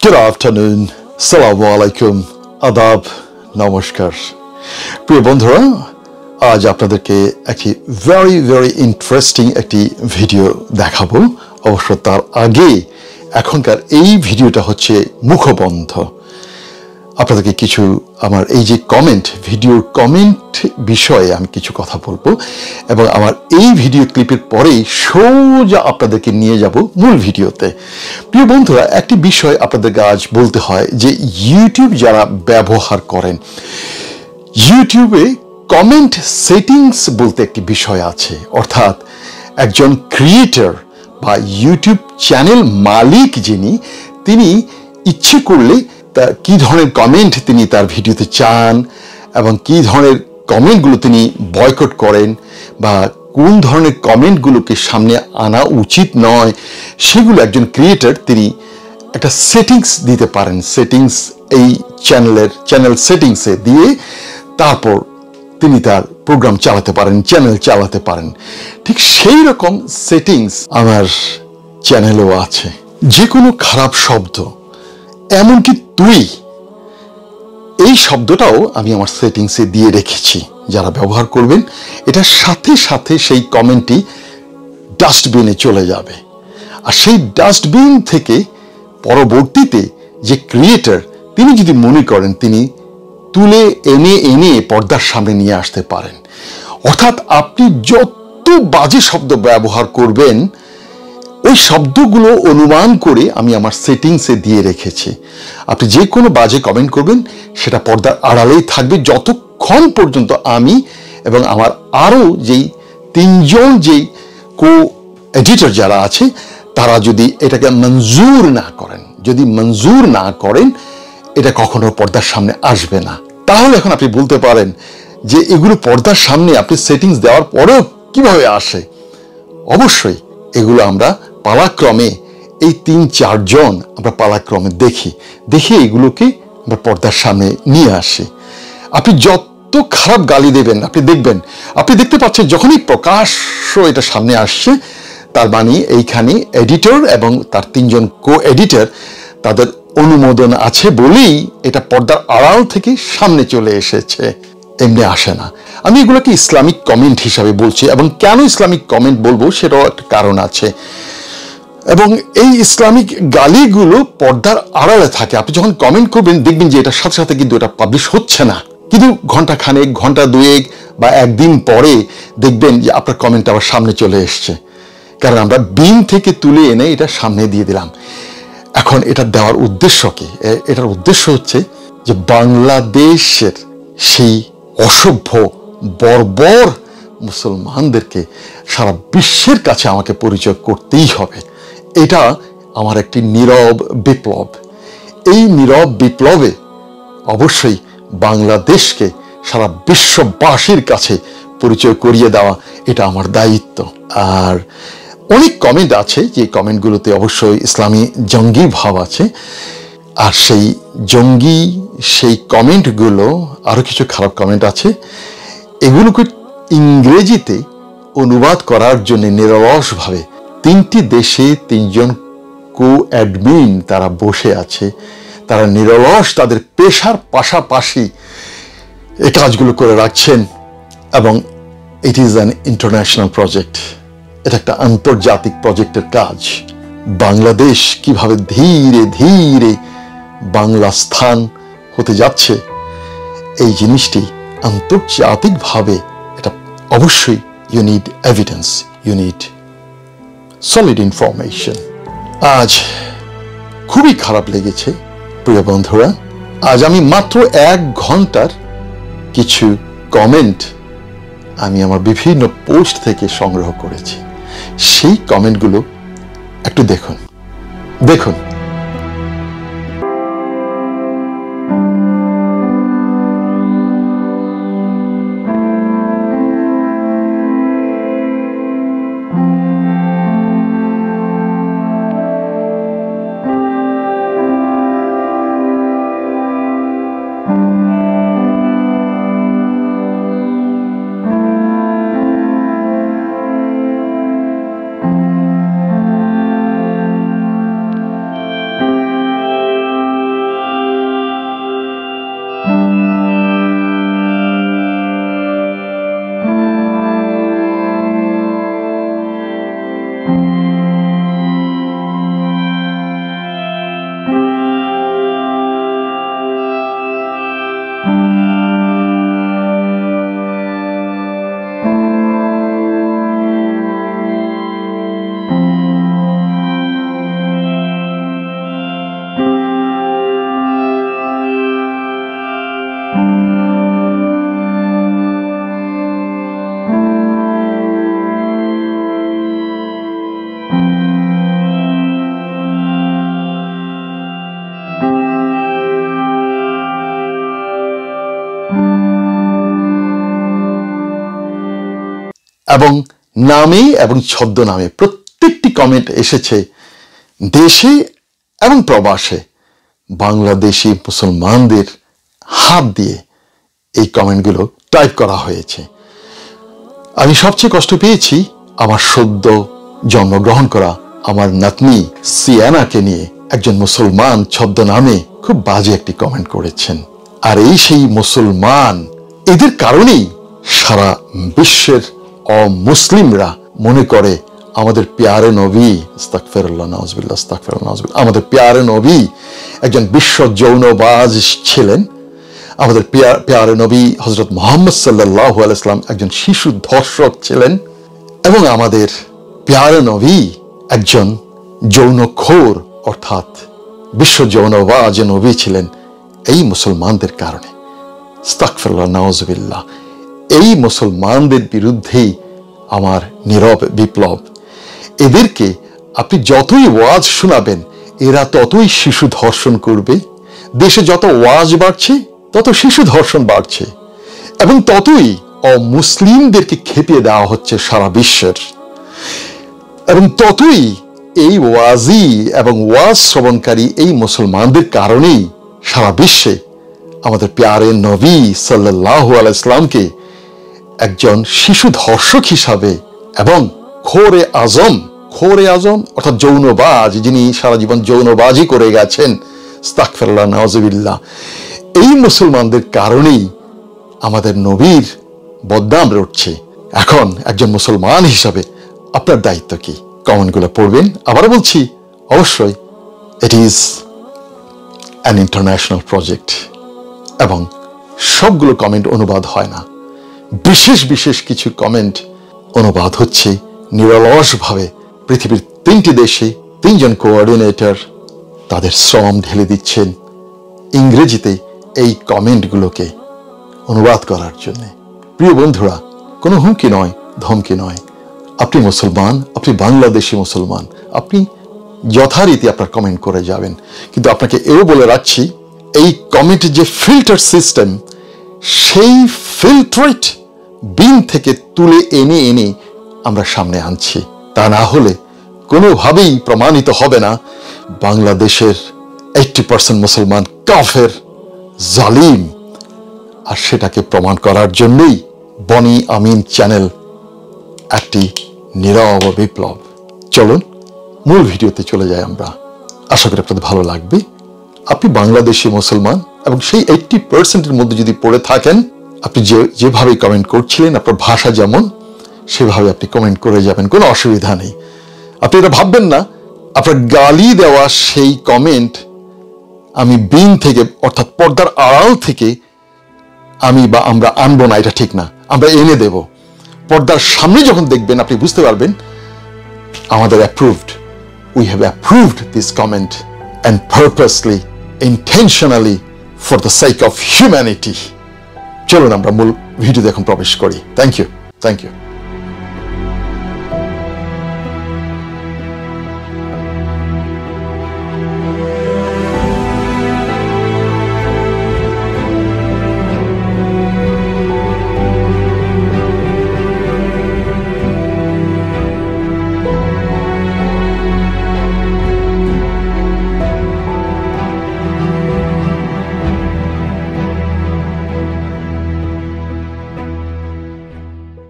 Good afternoon, Assalamu alaikum, আদাব, নমস্কার। প্রিয় বন্ধুরা, আজ আপনাদেরকে একটি very ইন্টারেস্টিং একটি ভিডিও দেখাবো। অবশ্য তার আগে এখনকার এই ভিডিওটা হচ্ছে মুখবন্ধ। আপনাদেরকে কিছু আমার এই যে ভিডিওর কমেন্ট বিষয়ে আমি কিছু কথা বলবো এবং আমার এই ভিডিও ক্লিপের পরেই সোজা আপনাদেরকে নিয়ে যাব মূল ভিডিওতে। প্রিয় বন্ধুরা, একটি বিষয় আপনাদেরকে আজ বলতে হয় যে ইউটিউব যারা ব্যবহার করেন, ইউটিউবে কমেন্ট সেটিংস বলতে একটি বিষয় আছে। অর্থাৎ একজন ক্রিয়েটর বা ইউটিউব চ্যানেল মালিক তিনি ইচ্ছে করলে কি ধরনের কমেন্ট তিনি তার ভিডিওতে চান এবং কি ধরনের কমেন্টগুলো তিনি বয়কট করেন বা কোন ধরনের কমেন্টগুলোকে সামনে আনা উচিত নয়, সেগুলো একজন ক্রিয়েটর তিনি একটা সেটিংস দিতে পারেন। সেটিংস এই চ্যানেল সেটিংসে দিয়ে তারপর তিনি তার প্রোগ্রাম চালাতে পারেন, চ্যানেল চালাতে পারেন। ঠিক সেই রকম সেটিংস আমার চ্যানেলেও আছে। যে কোনো খারাপ শব্দ, এমনকি তুই, এই শব্দটাও আমি আমার সেটিংসে দিয়ে রেখেছি। যারা ব্যবহার করবেন এটার সাথে সাথে সেই কমেন্টটি ডাস্টবিনে চলে যাবে। আর সেই ডাস্টবিন থেকে পরবর্তীতে যে ক্রিয়েটর তিনি যদি মনে করেন তিনি তুলে এনে পর্দার সামনে নিয়ে আসতে পারেন। অর্থাৎ আপনি যত বাজে শব্দ ব্যবহার করবেন ওই শব্দগুলো অনুমান করে আমি আমার সেটিংসে দিয়ে রেখেছি। আপনি যে কোনো বাজে কমেন্ট করবেন সেটা পর্দার আড়ালেই থাকবে যতক্ষণ পর্যন্ত আমি এবং আমার আরও যেই তিনজন যেই কো এডিটর যারা আছে তারা যদি এটাকে মঞ্জুর না করেন এটা কখনো পর্দার সামনে আসবে না। তাহলে এখন আপনি বলতে পারেন যে এগুলো পর্দার সামনে আপনি সেটিংস দেওয়ার পরেও কিভাবে আসে। অবশ্যই এগুলো আমরা পালাক্রমে এই 3-4 জন আমরা পালাক্রমে দেখি এগুলোকে আমরা পর্দার সামনে নিয়ে আসি। আপনি যত খারাপ গালি দেবেন আপনি দেখতে পাচ্ছেন যখনই প্রকাশ্য এটা সামনে আসছে, তার মানে এইখানে এডিটর এবং তার 3 জন কো এডিটর তাদের অনুমোদন আছে বলেই এটা পর্দার আড়াল থেকে সামনে চলে এসেছে, এমনি আসে না। আমি এগুলোকে ইসলামিক কমেন্ট হিসাবে বলছি এবং কেন ইসলামিক কমেন্ট বলবো সেটাও একটা কারণ আছে। এবং এই ইসলামিক গালিগুলো পর্দার আড়ালে থাকে। আপনি যখন কমেন্ট করবেন দেখবেন যে এটার সাথে সাথে কিন্তু এটা পাবলিশ হচ্ছে না, কিন্তু ঘন্টাখানেক, ঘন্টা দুয়েক বা একদিন পরে দেখবেন যে আপনার কমেন্ট আবার সামনে চলে এসছে, কারণ আমরা বিন থেকে তুলে এনে এটা সামনে দিয়ে দিলাম। এখন এটা দেওয়ার উদ্দেশ্য কি? এটার উদ্দেশ্য হচ্ছে যে বাংলাদেশের সেই অসভ্য বর্বর মুসলমানদেরকে সারা বিশ্বের কাছে আমাকে পরিচয় করতেই হবে। এটা আমার একটি নীরব বিপ্লব। এই নীরব বিপ্লবে অবশ্যই বাংলাদেশকে সারা বিশ্ববাসীর কাছে পরিচয় করিয়ে দেওয়া এটা আমার দায়িত্ব। আর অনেক কমেন্ট আছে যে কমেন্টগুলোতে অবশ্যই ইসলামী জঙ্গি ভাব আছে। আর সেই কমেন্টগুলো, আরো কিছু খারাপ কমেন্ট আছে, এগুলোকে ইংরেজিতে অনুবাদ করার জন্য নিরলসভাবে 3টি দেশে 3 জন কো অ্যাডমিন তারা বসে আছে। তারা নিরলস তাদের পেশার পাশাপাশি এই কাজগুলো করে রাখছেন এবং it is an international project. এটা একটা আন্তর্জাতিক প্রজেক্টের কাজ। বাংলাদেশ কিভাবে ধীরে ধীরে বাংলা স্থান হতে যাচ্ছে এই জিনিসটি আন্তর্জাতিকভাবে এটা অবশ্যই you need evidence, you need solid information. আজ খুবই খারাপ লেগেছে প্রিয় বন্ধুরা। আজ আমি মাত্র 1 ঘন্টার কিছু কমেন্ট আমি আমার বিভিন্ন পোস্ট থেকে সংগ্রহ করেছি। সেই কমেন্টগুলো একটু দেখুন। এবং নামে এবং ছদ্মনামে প্রত্যেকটি কমেন্ট এসেছে দেশে এবং প্রবাসে বাংলাদেশি মুসলমানদের হাত দিয়ে এই কমেন্টগুলো টাইপ করা হয়েছে। আমি সবচেয়ে কষ্ট পেয়েছি আমার সদ্য জন্মগ্রহণ করা আমার নাতনি সিয়ানাকে নিয়ে একজন মুসলমান ছদ্মনামে খুব বাজে একটি কমেন্ট করেছেন। আর এই সেই মুসলমান, এদের কারণেই সারা বিশ্বের অমুসলিমরা মনে করে আমাদের প্যারে নবী আস্তাগফিরুল্লাহ নাউজুবিল্লাহ আস্তাগফিরুল্লাহ নাউজুবিল্লাহ, আমাদের প্যারে নবী একজন বিশ্ব যৌনবাজ ছিলেন। আমাদের প্যারে নবী হযরত মুহাম্মদ সাল্লাল্লাহু আলাইহি ওয়াসাল্লাম একজন শিশু ধর্ষক ছিলেন এবং আমাদের প্যারে নবী একজন যৌনখোর অর্থাৎ বিশ্ব যৌনবাজ নবী ছিলেন। এই মুসলমানদের কারণে আস্তাগফিরুল্লাহ নাউজুবিল্লাহ, এই মুসলমানদের বিরুদ্ধেই আমার নীরব বিপ্লব। এদেরকে আপনি যতই ওয়াজ শোনাবেন এরা ততই শিশু ধর্ষণ করবে। দেশে যত ওয়াজ বাড়ছে তত শিশু ধর্ষণ বাড়ছে এবং ততই অমুসলিমদেরকে খেপিয়ে দেওয়া হচ্ছে সারা বিশ্বের, এবং ততই এই ওয়াজি এবং ওয়াজ শ্রবণকারী এই মুসলমানদের কারণেই সারা বিশ্বে আমাদের প্যারে নবী সাল্লাল্লাহু আলাইহি ওয়াসাল্লামকে একজন শিশু ধর্ষক হিসাবে এবং খোরে আজম অর্থাৎ যৌনবাজ, যিনি সারা জীবন যৌনবাজি করে গেছেন, আস্তাগফিরুল্লাহ নাউজুবিল্লাহ, এই মুসলমানদের কারণেই আমাদের নবীর বদনাম রটছে। এখন একজন মুসলমান হিসাবে আপনার দায়িত্ব কি? কমেন্টগুলো পড়বেন। আবার বলছি, অবশ্যই it is an international project এবং সবগুলো কমেন্ট অনুবাদ হয় না। বিশেষ কিছু কমেন্ট অনুবাদ হচ্ছে নিরলসভাবে। পৃথিবীর 3টি দেশে 3জন কোঅর্ডিনেটর তাদের শ্রম ঢেলে দিচ্ছেন ইংরেজিতে এই কমেন্টগুলোকে অনুবাদ করার জন্য। প্রিয় বন্ধুরা, কোনো হুমকি নয়, ধমকি নয়। আপনি মুসলমান, আপনি বাংলাদেশি মুসলমান, আপনি যথারীতি আপনার কমেন্ট করে যাবেন। কিন্তু আপনাকে এও বলে রাখছি, এই কমেন্টের যে ফিল্টার সিস্টেম, সেই ফিল্টারেট বিন থেকে তুলে এনে আমরা সামনে আনছি। তা না হলে কোনোভাবেই প্রমাণিত হবে না বাংলাদেশের 80% মুসলমান কাফের, জালিম। আর সেটাকে প্রমাণ করার জন্যই বনি আমিন চ্যানেল একটি নীরব বিপ্লব। চলুন মূল ভিডিওতে চলে যাই আমরা। আশা করি আপনাদের ভালো লাগবে। আপনি বাংলাদেশি মুসলমান এবং সেই 80%-এর মধ্যে যদি পড়ে থাকেন, আপনি যেভাবে কমেন্ট করছিলেন, আপনার ভাষা যেমন, সেভাবে আপনি কমেন্ট করে যাবেন, কোনো অসুবিধা নেই। আপনি এটা ভাববেন না আপনার গালি দেওয়া সেই কমেন্ট আমি বিন থেকে অর্থাৎ পর্দার আড়াল থেকে আমরা আনবো না, এটা ঠিক না। আমরা এনে দেব। পর্দার সামনে যখন দেখবেন আপনি বুঝতে পারবেন আমাদের approved, we have approved this comment and purposely, intentionally, for the sake of humanity. চলুন আমরা মূল ভিডিওতে এখন প্রবেশ করি। Thank you.